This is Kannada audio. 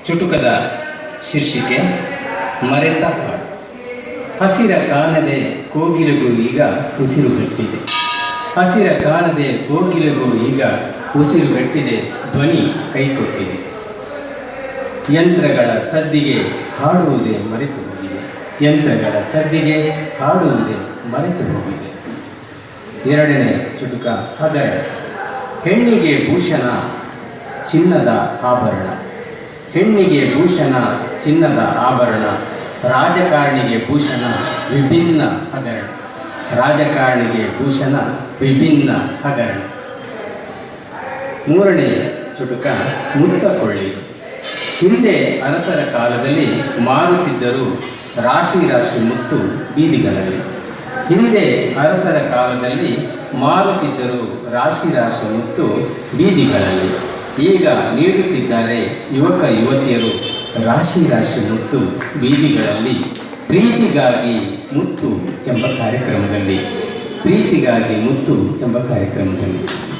ಚುಟುಕದ ಶೀರ್ಷಿಕೆ ಮರೆತ ಹಾಡು. ಹಸಿರ ಕಾಣದೆ ಕೋಗಿಲೆಗೂ ಈಗ ಉಸಿರುಗಟ್ಟಿದೆ. ಹಸಿರ ಕಾಣದೆ ಕೋಗಿಲೆಗೂ ಈಗ ಉಸಿರುಗಟ್ಟಿದೆ. ಧ್ವನಿ ಕೈಕೊಟ್ಟಿದೆ. ಯಂತ್ರಗಳ ಸದ್ದಿಗೆ ಹಾಡುವುದೇ ಮರೆತು ಹೋಗಿದೆ. ಯಂತ್ರಗಳ ಸದ್ದಿಗೆ ಹಾಡುವುದೇ ಮರೆತು ಹೋಗಿದೆ. ಎರಡನೇ ಚುಟುಕ ಹಗರ. ಹೆಣ್ಣಿಗೆ ಭೂಷಣ ಚಿನ್ನದ ಆಭರಣ. ಹೆಣ್ಣಿಗೆ ಭೂಷಣ ಚಿನ್ನದ ಆಭರಣ. ರಾಜಕಾರಣಿಗೆ ಭೂಷಣ ವಿಭಿನ್ನ ಹಗರಣ. ರಾಜಕಾರಣಿಗೆ ಭೂಷಣ ವಿಭಿನ್ನ ಹಗರಣ. ಮೂರನೇ ಚುಟುಕ ಮುಕ್ತ ಕೊಳ್ಳಿ. ಹಿಂದೆ ಅರಸರ ಕಾಲದಲ್ಲಿ ಮಾರುತ್ತಿದ್ದರು ರಾಶಿ ರಾಶಿ ಮುತ್ತು ಬೀದಿಗಳಲ್ಲಿ. ಹಿಂದೆ ಅರಸರ ಕಾಲದಲ್ಲಿ ಮಾರುತ್ತಿದ್ದರು ರಾಶಿ ರಾಶಿ ಮುತ್ತು ಬೀದಿಗಳಲ್ಲಿ. ಈಗ ನೀಡುತ್ತಿದ್ದಾರೆ ಯುವಕ ಯುವತಿಯರು ರಾಶಿ ರಾಶಿ ಮುತ್ತು ಬೀದಿಗಳಲ್ಲಿ. ಪ್ರೀತಿಗಾಗಿ ಮುತ್ತು ಎಂಬ ಕಾರ್ಯಕ್ರಮದಲ್ಲಿ. ಪ್ರೀತಿಗಾಗಿ ಮುತ್ತು ಎಂಬ ಕಾರ್ಯಕ್ರಮದಲ್ಲಿ